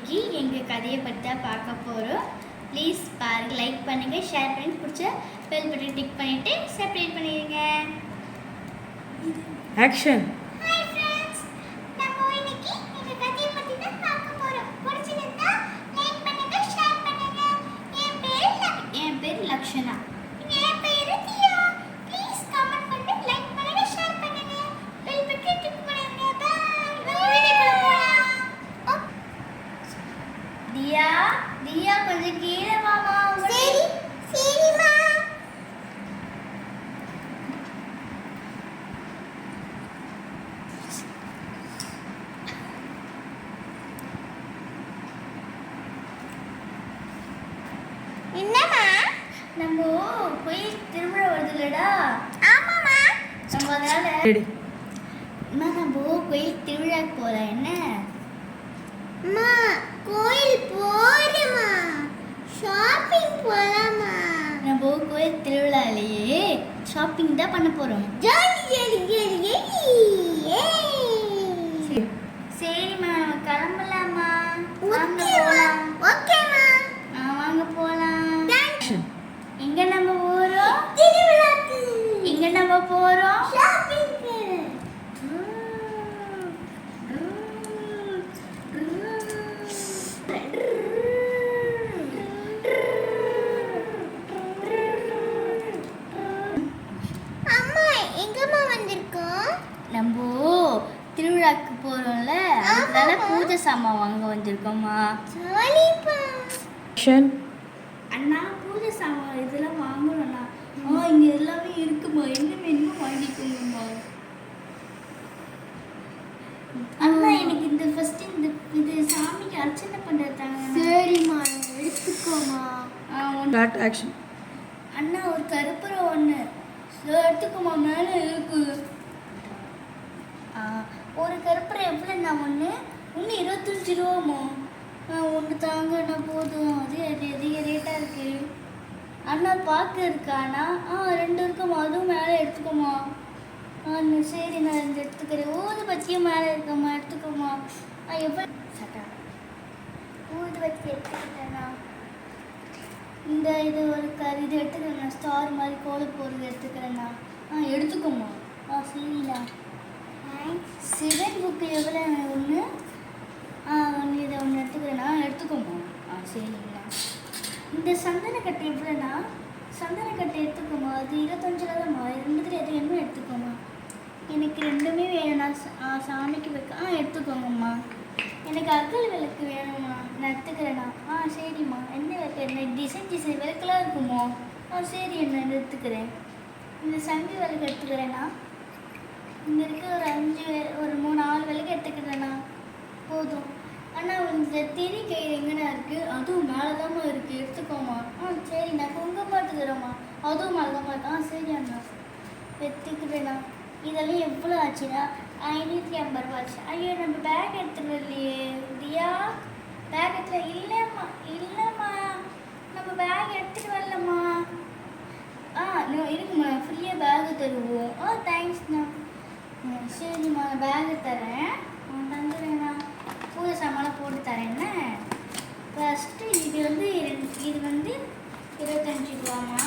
இன்னைக்கு எங்கள் கதையை பற்றி தான் பார்க்க போகிறோம். ப்ளீஸ் பாருங்கள், லைக் பண்ணுங்கள், ஷேர் பண்ணி பிடிச்ச பெல் பட்டன் டிக் பண்ணிவிட்டு சப்ஸ்கிரைப் பண்ணிடுங்க. ஆக்ஷன். ஹாய் ஃப்ரெண்ட்ஸ், நம்ம இன்னைக்கு எங்கள் கதையை பற்றி தான் பார்க்க போகிறோம். பிடிச்சிருந்தா லைக் பண்ணுங்கள், ஷேர் பண்ணுங்கள். என் பேர் லக்ஷனா. என் பேர் தியா. ப்ளீஸ் கமெண்ட் பண்ணி லைக் பண்ணுங்கள், ஷேர் பண்ணுங்கள், பெல் பட்டன் டிக் பண்ணிடுங்க. பாய். தியா தியா கொஞ்சம் கீழே வாமா. சரி சரிம்மா. என்னம்மா? நம்ம கோயில் திருவிழா வருதுல்லடா. ஆமாம்மா. நம்ம அதனால நம்ம கோயில் திருவிழாக்கு போகலாம். என்ன அம்மா? கோயில் போறோமா? ஷாப்பிங் போலாமா? நம்ம கோயில் திருவிழாலேயே ஷாப்பிங் தான் பண்ண போறோம். Jolly jolly jolly. சரிம்மா, நம்ம கிளம்பலாமா? வாங்க போலாம். ஓகேம்மா. வாங்க போலாம். எங்க நம்ம போறோம்? திருவிழாக்கு. எங்க நம்ம போறோம்? ஷாப்பிங்க்கு. நம்ம திருவிழாக்கு போறோம்ல, அதனால பூஜை சாமான் வாங்க வந்திருக்கோம்மா. அண்ணா, பூஜை சாமான் இதெல்லாம் வாங்கணும்ண்ணா. இங்க எல்லாமே இருக்குமா, என்ன வேணுமோ வாங்கிக்கோங்கம்மா. அண்ணா, எனக்கு இந்த ஃபர்ஸ்ட் இது சாமிக்கு அர்ச்சனை பண்றதாங்க. சரிம்மா, எடுத்துக்கோமா. அண்ணா, ஒரு கருப்புரம் ஒன்று எடுத்துக்கோமா. மேலே இருக்கு. ஒரு கருப்பரை எவ்வளோண்ணா? ஒன்று 25 ரூபாம்மா. ஒன்று தாங்கண்ணா, போதும். அது அதிக ரேட்டாக இருக்குது. அண்ணா, பார்க்க இருக்காண்ணா? 2 இருக்குமா. அதுவும் மேலே எடுத்துக்கோமா. சரி, நான் 2 எடுத்துக்கிறேன். ஊதுபத்தியும் மேலே இருக்கம்மா, எடுத்துக்கோமா. எவ்வளோ ஊதுபத்தி எடுத்துக்கிட்டேண்ணா. இது ஒரு இது எடுத்துக்கிறேண்ணா. ஸ்டார் மாதிரி கோல போகிறது எடுத்துக்கிறேண்ணா. எடுத்துக்கோமா. சரிண்ணா. சிவன் புக்கு எவ்வளோ? ஒன்று இதை ஒன்று எடுத்துக்கிறேண்ணா. எடுத்துக்கோமா. சரிங்களா. இந்த சந்தனக்கட்டை எவ்வளோண்ணா? சந்தனக்கட்டை எடுத்துக்கோமா. அது 25 தான்மா. 2 எது வேணுமோ எடுத்துக்கோமா. எனக்கு 2மே வேணும்ண்ணா. சாமிக்கு வைக்க எடுத்துக்கோங்கம்மா. எனக்கு அகல் விளக்கு வேணும்மா. நான் எடுத்துக்கிறேண்ணா. சரிம்மா. என்ன விளக்கு? என்ன டிசைன் விளக்கெல்லாம் இருக்குமோ? சரி, என்ன எடுத்துக்கிறேன். இந்த சங்கு விளக்கு எடுத்துக்கிறேண்ணா. இங்கே இருக்க ஒரு 3-4 விளக்கு எடுத்துக்கிறேண்ணா. போதும். அண்ணா, இந்த திரி கயிறு எங்கண்ணா இருக்குது? அதுவும் மேலே தான்மா இருக்குது. எடுத்துக்கோமா. சரிண்ணா. குங்குமம் எடுத்துக்கிறோம்மா. அதுவும் மேலே தான்மா இருக்கு. சரி அண்ணா, எடுத்துக்கிறேண்ணா. இதெல்லாம் எவ்வளோ ஆச்சுண்ணா? 550 ரூபா ஆச்சு. ஐயோ, நம்ம பேக் எடுத்துகிட்டு இல்லையே. தியா, பேக் எடுத்துகிட்டு இல்லைம்மா. நம்ம பேக் எடுத்துகிட்டு வரலம்மா. இருக்குமா, ஃப்ரீயாக பேகு தருவோம். தேங்க்ஸ்ண்ணா. சரிம்மா, பேகு தரேன். தந்துடுறேண்ணா. பூஜை சாமான் போட்டு தரேன். ஃபஸ்ட்டு இது வந்து 25 ரூபாம்மா.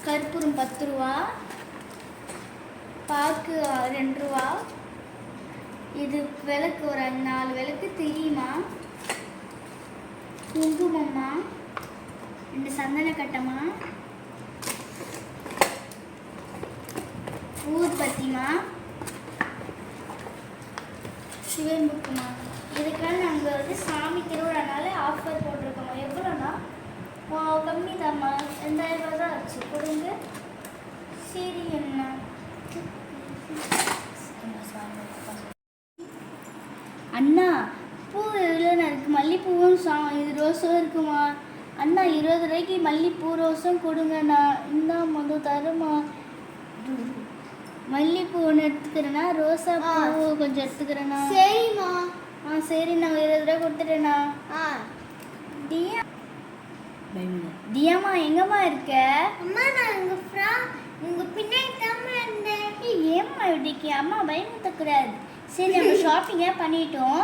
கற்பூரம் 10 ரூபா. பாக்கு 2 ரூபா. இது விளக்கு ஒரு 4 விளக்கு தெரியுமா. குங்குமம்மா. 2 சந்தனக்கட்டம்மா. ஊதுபத்திமா. சிவன் புக்குமா. இதுக்கெல்லாம் நாங்கள் வந்து சாமி திருவிழானால ஆஃபர் போட்டிருக்கோம்மா. எவ்வளோண்ணா? கம்மி தான்மா. 2000 ரூபா தான் ஆச்சு. கொடுங்க. சரி அண்ணா. அண்ணா, பூ எவ்வளோண்ணா இருக்குது? மல்லிகைப்பூவும் இது ரோஸும் இருக்குமா. அண்ணா, 20 ரூபாய்க்கு மல்லிகைப்பூ ரோஸும் கொடுங்கண்ணா. இந்த மொதல் தருமா. மல்லிகைப்பூ ஒன்று எடுத்துக்கிறேண்ணா. ரோசா பூ கொஞ்சம் எடுத்துக்கிறேண்ணா. சரிம்மா. சரிண்ணா, 20 ரூபா கொடுத்துட்டேண்ணா. தியா, தியாம்மா, எங்கம்மா இருக்க? அம்மா, நான் உங்கள் பின்னாடி தான் இருந்தேன். ஏம்மா இப்படிக்கு? அம்மா பயமுறுத்தக்கூடாது. சரி, நம்ம ஷாப்பிங்கே பண்ணிட்டோம்.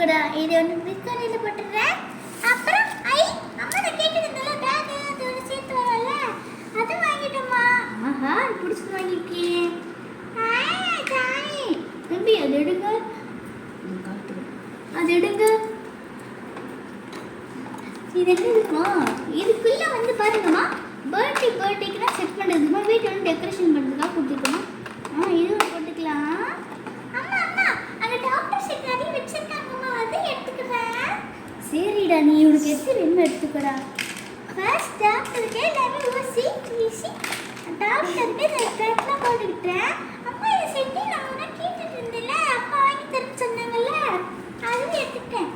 எடுத்துக்கடா. இது வந்து பிஸ்கரியில் போட்டுடுறேன். அப்புறம் அம்மா நான் கேட்டுருந்தேன்ல பேக் அதோட சேர்த்து வரல, அது வாங்கிட்டோம்மா. ஆஹா பிடிச்சி வாங்கியிருக்கேன். ஜாலி. தம்பி அது எடுங்க, அது எடுங்க. இது என்ன இருக்குமா? இதுக்குள்ள வந்து பாருங்கம்மா, பர்த்டேக்குனா செட் பண்ணுறதுமா, வீட்டில் வந்து டெக்கரேஷன் பண்ணுறதுக்காக கொடுத்துருக்கோம். இது போட்டுக்கலாம். அம்மா அங்கே டாக்டர் செட் நிறைய வச்சிருக்காங்கம்மா, அதை எடுத்துக்கிறேன். சரிடா, நீ உனக்கு எது வேணுமோ எடுத்துக்கடா. ஃபர்ஸ்ட் டாக்டருக்கு எல்லாமே ஊசி வீசி டாக்டருக்கு ரெட்லாம் போட்டுக்கிட்டேன். அம்மா இதை செட்டு நான் உனக்கு கேட்டுட்டு இருந்தேன்ல, அப்பா வாங்கி தர சொன்னாங்கல்ல, அதுவும் எடுத்துக்கிட்டேன்.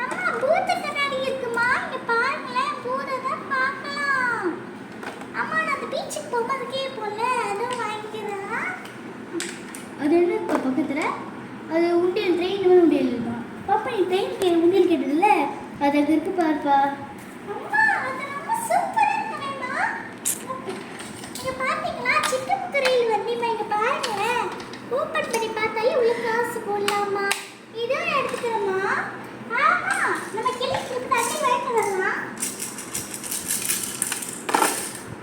அம்மா பூத்த கண்ணாடி இருக்குமா, இங்கே பாருங்களேன், பூதை தான் பார்க்கலாம். அம்மா நான் அந்த பீச்சுக்கு போகும்போது கேட்போம்ல, அதுவும் வாங்கிக்கிறேன். அது என்ன இப்போ பக்கத்தில்? அது உண்டியல், ட்ரெயின் உண்டியல் தான். பாப்பா நீ ட்ரெயின் உண்டியல் கேட்டதில்ல, அது அங்கே இருக்கு பாருப்பா. அம்மா அது ரொம்ப சூப்பரா இருக்குமா. இங்க பாத்தீங்களா, சிட்டுமுத்துறையில் வண்டிமா, இங்க பாருங்களேன், ஓப்பன் பண்ணி பார்த்தாலே உள்ள காசு போடலாமா. இதுவும் எடுத்துக்கிறோமா. ஆமா நம்ம கிளிக்கு தண்ணி வாங்கிட்டு வரலாம்.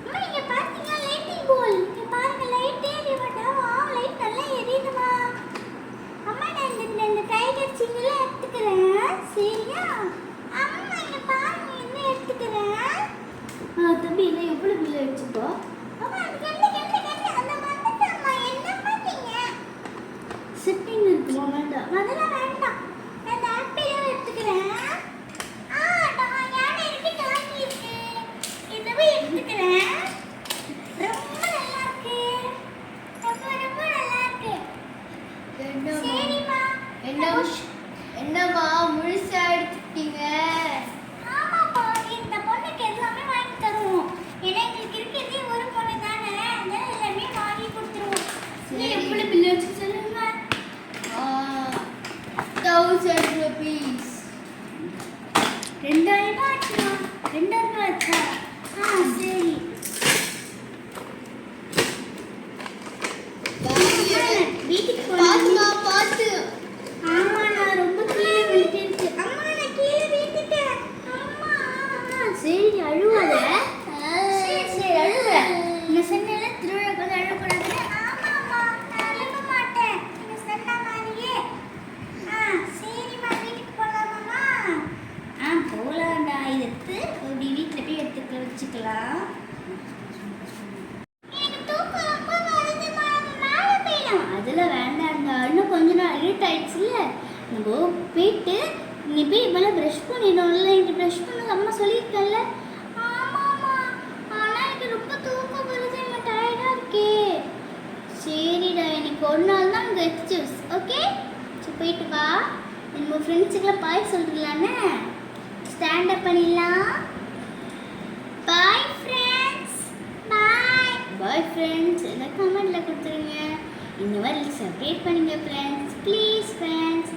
அம்மா இங்க பாத்தீங்களா, லைட்டிங் போல், இங்க பாருங்க லைட் ஏறி வந்தா, லைட் நல்லா எரியுதுமா. அம்மா நான் இந்த டைகர் சிங்கில எடுத்துக்கிறேன். சரியா அம்மா, இங்க பாருங்க என்ன எடுத்துக்கிறேன். தம்பி இல்லை எவ்வளோ பில்லு வச்சுப்போ? அம்மா அது கெண்டு அந்த வந்துட்டு அம்மா என்ன பண்ணீங்க. சிட்டிங் இருக்குமா? வேண்டாம். அதெல்லாம் வேண்டாம், நான் இந்த ஆப்பிளும் எடுத்துக்கிறேன். நான் யானை இருக்கு, டாங்கி இருக்கு, இதுவும் எடுத்துக்கிறேன். ரொம்ப நல்லா இருக்கு, ரொம்ப நல்லா இருக்கு. சரிம்மா. என்னம்மா முழுசா எடுத்துட்டீங்க? ஆமாப்பா, இந்த பொண்ணுக்கு எல்லாமே வாங்கி தருவோம். ஏன்னா எங்களுக்கு இருக்கிறதே ஒரு பொண்ணு தானே, அதனால எல்லாமே வாங்கி கொடுத்துருவோம். சரி, எவ்வளோ பில்லு வச்சு சொல்லுங்க. 1000 rupees. 2000 ரூபாய் ஆச்சுமா? 2000 ரூபாய் ஆச்சா? சரி. வீட்டுக்கு போகலாம். பார்த்து. ஆமா நான் ரொம்ப கீழே விழுந்துருச்சு. அம்மா நான் கீழே வீட்டுட்டேன். அம்மா சரி அழுவாத. சரி அழுவ. நான் சொன்னேன்ல திருவிழாக்கு வந்து அழக்கூடாதுன்னு. ஆமாம்மா நான் அழுக மாட்டேன், நீங்க சொன்ன மாதிரியே. சரிம்மா வீட்டுக்கு போகலாமாம்மா. போகலாம்டா. இதை எடுத்து அப்படி வீட்டில் போய் எடுத்துக்க வச்சுக்கலாம். எனக்கு தூக்கம் ரொம்ப வருதும்மா, மேலே போயிடலாம். அதெல்லாம் வேண்டாம்டா, இன்னும் கொஞ்ச நாள் இருட் ஆயிடுச்சுல்ல, நம்ம போயிட்டு நீ போய் இப்போலாம் ப்ரஷ் பண்ணிடணும்ல. இன்னைக்கு ப்ரஷ் பண்ணது அம்மா சொல்லியிருக்கேன்ல. ஆமாம்மா, ஆனால் எனக்கு ரொம்ப தூக்கம் வருது, எனக்கு டயர்டாக இருக்கே. சரிடா, எனக்கு ஒரு நாள் தான் அங்கே எக்ஸ்கியூஸ். ஓகே சரி போயிட்டு வா. நம்ம ஃப்ரெண்ட்ஸுக்கெல்லாம் பாய் சொல்லிடலான்னு ஸ்டாண்ட் அப் பண்ணிடலாம். பாய் ஃப்ரெண்ட்ஸ், பாய். பாய் ஃப்ரெண்ட்ஸ், எல்லாம் கமெண்ட்டில் கொடுத்துருங்க. இந்த மாதிரி சப்ஸ்கிரைப் பண்ணுங்க ஃப்ரெண்ட்ஸ், ப்ளீஸ் ஃப்ரெண்ட்ஸ்.